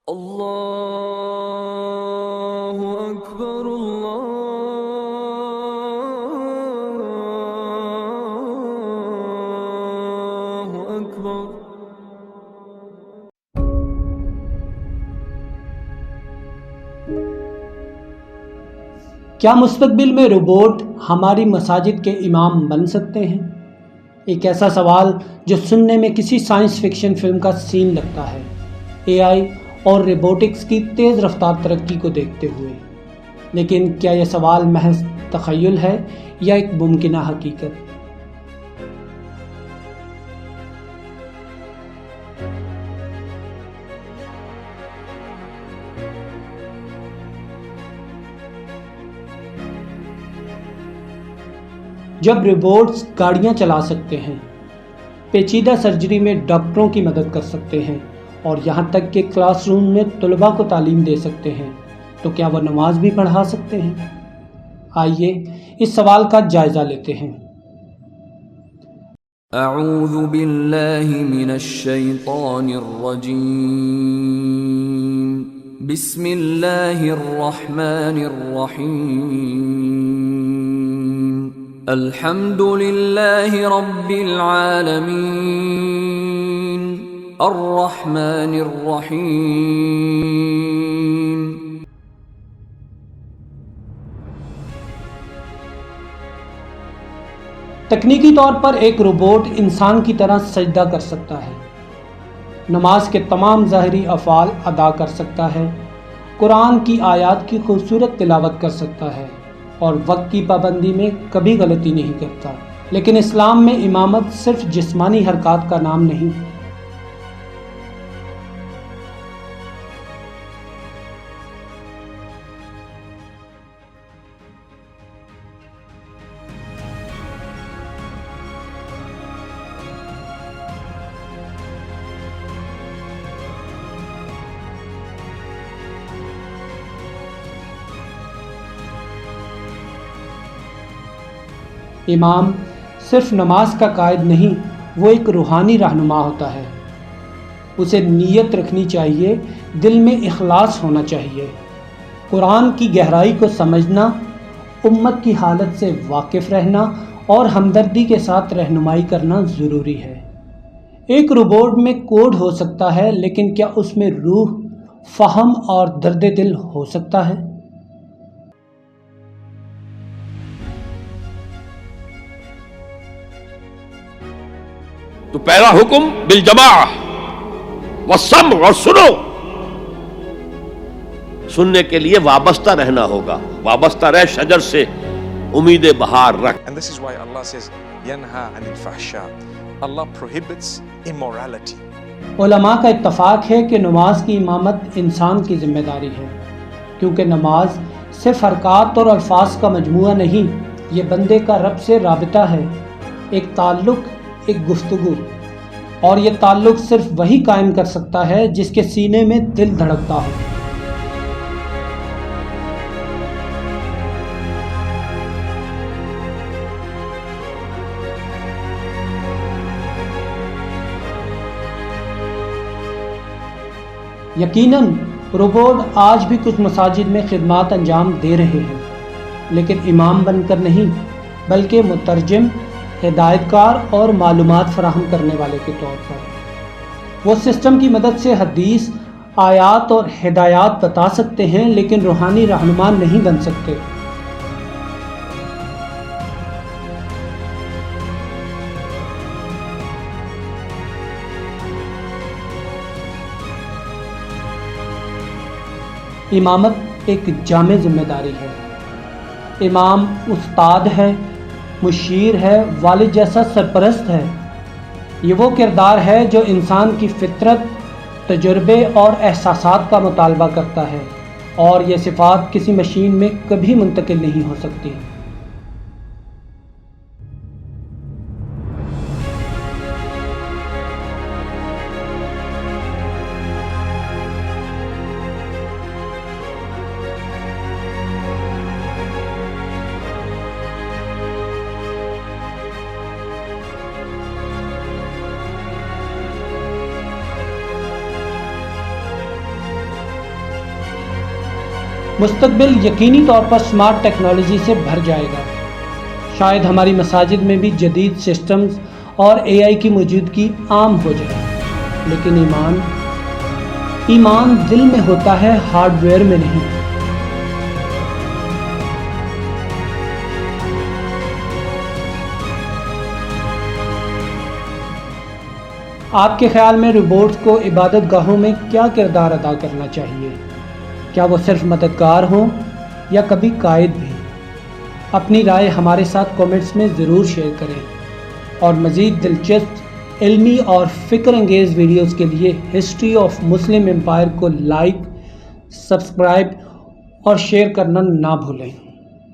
اللہ اکبر اللہ اکبر۔ کیا مستقبل میں روبوٹ ہماری مساجد کے امام بن سکتے ہیں؟ ایک ایسا سوال جو سننے میں کسی سائنس فکشن فلم کا سین لگتا ہے، اے آئی اور روبوٹکس کی تیز رفتار ترقی کو دیکھتے ہوئے۔ لیکن کیا یہ سوال محض تخیل ہے یا ایک ممکنہ حقیقت؟ جب روبوٹس گاڑیاں چلا سکتے ہیں، پیچیدہ سرجری میں ڈاکٹروں کی مدد کر سکتے ہیں اور یہاں تک کہ کلاس روم میں طلباء کو تعلیم دے سکتے ہیں، تو کیا وہ نماز بھی پڑھا سکتے ہیں؟ آئیے اس سوال کا جائزہ لیتے ہیں۔ اعوذ باللہ من الشیطان الرجیم، بسم اللہ الرحمن الرحیم، الحمد للہ رب العالمین، الرحمن الرحیم۔ تکنیکی طور پر ایک روبوٹ انسان کی طرح سجدہ کر سکتا ہے، نماز کے تمام ظاہری افعال ادا کر سکتا ہے، قرآن کی آیات کی خوبصورت تلاوت کر سکتا ہے اور وقت کی پابندی میں کبھی غلطی نہیں کرتا۔ لیکن اسلام میں امامت صرف جسمانی حرکات کا نام نہیں۔ امام صرف نماز کا قائد نہیں، وہ ایک روحانی رہنما ہوتا ہے۔ اسے نیت رکھنی چاہیے، دل میں اخلاص ہونا چاہیے، قرآن کی گہرائی کو سمجھنا، امت کی حالت سے واقف رہنا اور ہمدردی کے ساتھ رہنمائی کرنا ضروری ہے۔ ایک روبوٹ میں کوڈ ہو سکتا ہے، لیکن کیا اس میں روح، فہم اور درد دل ہو سکتا ہے؟ تو پہلا حکم بالجماع والسمع، اور سننے کے لیے وابستہ رہنا ہوگا، وابستہ رہ شجر سے امید بہار رکھ۔ And this is why Allah says ينهى عن الفحشاء. Allah prohibits immorality. علماء کا اتفاق ہے کہ نماز کی امامت انسان کی ذمہ داری ہے، کیونکہ نماز صرف حرکات اور الفاظ کا مجموعہ نہیں، یہ بندے کا رب سے رابطہ ہے، ایک تعلق، ایک گفتگو، اور یہ تعلق صرف وہی قائم کر سکتا ہے جس کے سینے میں دل دھڑکتا ہو۔ یقیناً روبوٹ آج بھی کچھ مساجد میں خدمات انجام دے رہے ہیں، لیکن امام بن کر نہیں، بلکہ مترجم، ہدایت کار اور معلومات فراہم کرنے والے کے طور پر۔ وہ سسٹم کی مدد سے حدیث، آیات اور ہدایات بتا سکتے ہیں، لیکن روحانی رہنما نہیں بن سکتے۔ امامت ایک جامع ذمہ داری ہے۔ امام استاد ہے، مشیر ہے، والد جیسا سرپرست ہے۔ یہ وہ کردار ہے جو انسان کی فطرت، تجربے اور احساسات کا مطالبہ کرتا ہے، اور یہ صفات کسی مشین میں کبھی منتقل نہیں ہو سکتی۔ مستقبل یقینی طور پر سمارٹ ٹیکنالوجی سے بھر جائے گا۔ شاید ہماری مساجد میں بھی جدید سسٹمز اور اے آئی کی موجودگی عام ہو جائے، لیکن ایمان دل میں ہوتا ہے، ہارڈ ویئر میں نہیں۔ آپ کے خیال میں روبوٹس کو عبادت گاہوں میں کیا کردار ادا کرنا چاہیے؟ کیا وہ صرف مددگار ہوں یا کبھی قائد بھی؟ اپنی رائے ہمارے ساتھ کامنٹس میں ضرور شیئر کریں، اور مزید دلچسپ علمی اور فکر انگیز ویڈیوز کے لیے ہسٹری آف مسلم امپائر کو لائک، سبسکرائب اور شیئر کرنا نہ بھولیں۔